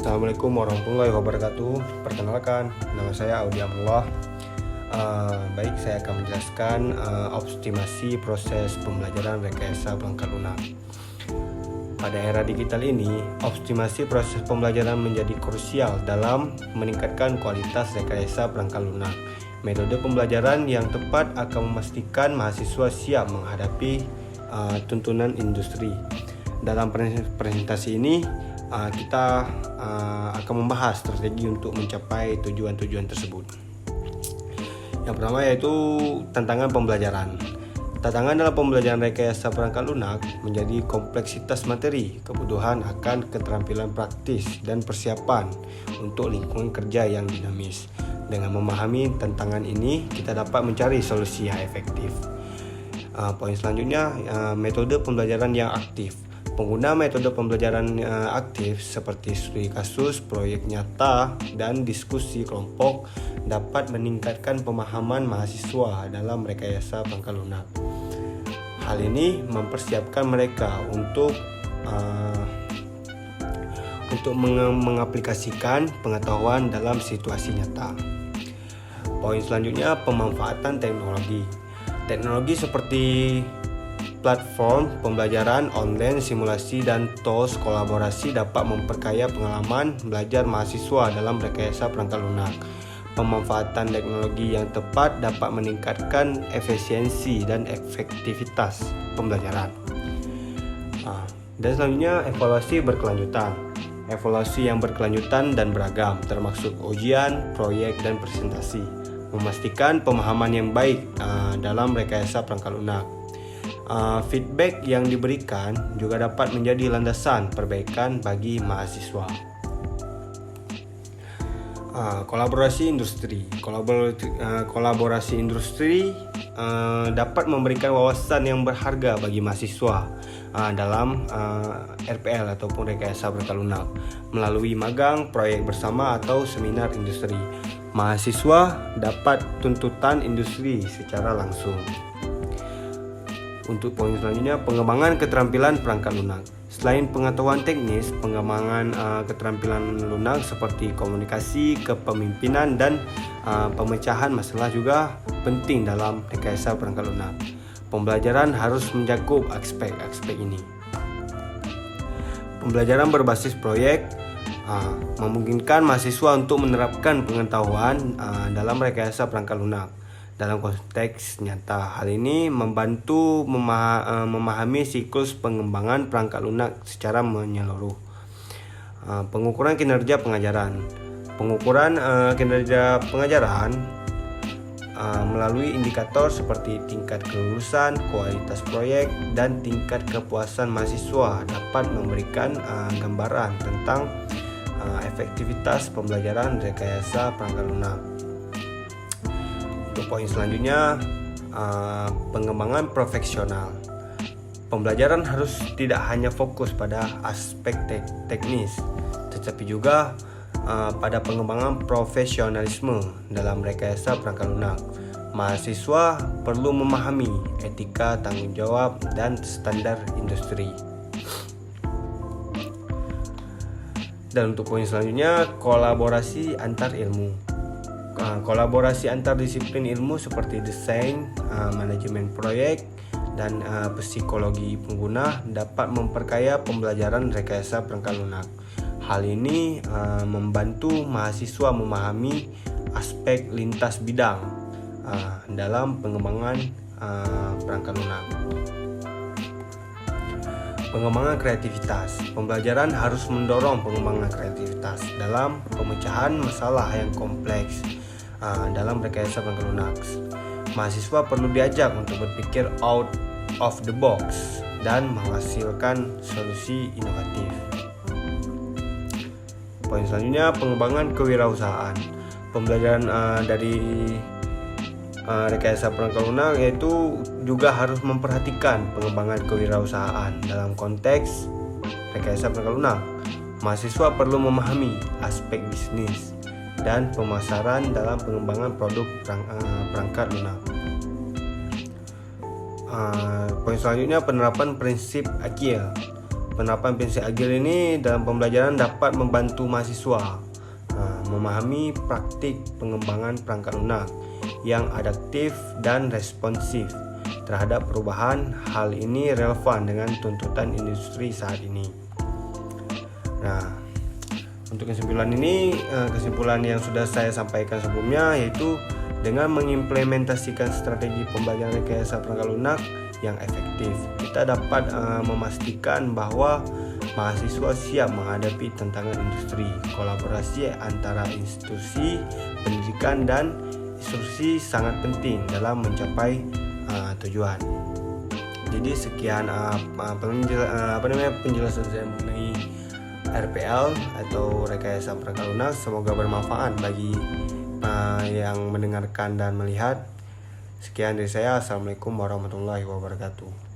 Assalamualaikum warahmatullahi wabarakatuh. Perkenalkan, nama saya Audi Amrullah. Baik, saya akan menjelaskan optimasi proses pembelajaran rekayasa perangkat lunak. Pada era digital ini, optimasi proses pembelajaran menjadi krusial dalam meningkatkan kualitas rekayasa perangkat lunak. Metode pembelajaran yang tepat akan memastikan mahasiswa siap menghadapi tuntunan industri. Dalam presentasi ini, kita akan membahas strategi untuk mencapai tujuan-tujuan tersebut. Yang pertama yaitu tantangan pembelajaran. Tantangan dalam pembelajaran rekayasa perangkat lunak menjadi kompleksitas materi, kebutuhan akan keterampilan praktis dan persiapan untuk lingkungan kerja yang dinamis. Dengan memahami tantangan ini, kita dapat mencari solusi yang efektif. Poin selanjutnya, metode pembelajaran yang aktif. Pengguna metode pembelajaran aktif seperti studi kasus, proyek nyata, dan diskusi kelompok dapat meningkatkan pemahaman mahasiswa dalam rekayasa perangkat lunak. Hal ini mempersiapkan mereka untuk mengaplikasikan pengetahuan dalam situasi nyata. Poin selanjutnya, pemanfaatan teknologi. Teknologi seperti platform pembelajaran online, simulasi, dan tools kolaborasi dapat memperkaya pengalaman belajar mahasiswa dalam rekayasa perangkat lunak. Pemanfaatan teknologi yang tepat dapat meningkatkan efisiensi dan efektivitas pembelajaran. Dan selanjutnya, evaluasi berkelanjutan. Evaluasi yang berkelanjutan dan beragam, termasuk ujian, proyek, dan presentasi, memastikan pemahaman yang baik dalam rekayasa perangkat lunak. Feedback yang diberikan juga dapat menjadi landasan perbaikan bagi mahasiswa. Kolaborasi industri. Kolaborasi industri dapat memberikan wawasan yang berharga bagi mahasiswa dalam RPL ataupun rekayasa perangkat lunak melalui magang, proyek bersama, atau seminar industri. Mahasiswa dapat tuntutan industri secara langsung. Untuk poin selanjutnya, pengembangan keterampilan perangkat lunak. Selain pengetahuan teknis, pengembangan keterampilan lunak seperti komunikasi, kepemimpinan, dan pemecahan masalah juga penting dalam rekayasa perangkat lunak. Pembelajaran harus mencakup aspek-aspek ini. Pembelajaran berbasis proyek memungkinkan mahasiswa untuk menerapkan pengetahuan dalam rekayasa perangkat lunak dalam konteks nyata. Hal ini membantu memahami siklus pengembangan perangkat lunak secara menyeluruh. Pengukuran kinerja pengajaran. Pengukuran kinerja pengajaran melalui indikator seperti tingkat kelulusan, kualitas proyek, dan tingkat kepuasan mahasiswa dapat memberikan gambaran tentang efektivitas pembelajaran rekayasa perangkat lunak. Untuk poin selanjutnya, pengembangan profesional. Pembelajaran harus tidak hanya fokus pada aspek teknis, tetapi juga pada pengembangan profesionalisme dalam rekayasa perangkat lunak. Mahasiswa perlu memahami etika, tanggung jawab, dan standar industri. Dan untuk poin selanjutnya, kolaborasi antar ilmu. Kolaborasi antar disiplin ilmu seperti desain, manajemen proyek, dan psikologi pengguna dapat memperkaya pembelajaran rekayasa perangkat lunak. Hal ini membantu mahasiswa memahami aspek lintas bidang dalam pengembangan perangkat lunak. Pengembangan kreativitas. Pembelajaran harus mendorong pengembangan kreativitas dalam pemecahan masalah yang kompleks dalam rekayasa perangkat lunak. Mahasiswa perlu diajak untuk berpikir out of the box dan menghasilkan solusi inovatif. Poin selanjutnya, pengembangan kewirausahaan. Pembelajaran dari rekayasa perangkat lunak yaitu juga harus memperhatikan pengembangan kewirausahaan dalam konteks rekayasa perangkat lunak. Mahasiswa perlu memahami aspek bisnis dan pemasaran dalam pengembangan produk perangkat lunak. Poin selanjutnya, penerapan prinsip agile. penerapan prinsip agil ini dalam pembelajaran dapat membantu mahasiswa memahami praktik pengembangan perangkat lunak yang adaptif dan responsif terhadap perubahan. Hal ini relevan dengan tuntutan industri saat ini. Nah, untuk kesimpulan yang sudah saya sampaikan sebelumnya, yaitu dengan mengimplementasikan strategi pembelajaran rekayasa perangkat lunak yang efektif, kita dapat memastikan bahwa mahasiswa siap menghadapi tantangan industri. Kolaborasi antara institusi pendidikan dan institusi sangat penting dalam mencapai tujuan. Jadi sekian penjelasan saya mengenai RPL atau rekayasa perangkat lunak. Semoga bermanfaat bagi yang mendengarkan dan melihat. Sekian dari saya. Assalamualaikum warahmatullahi wabarakatuh.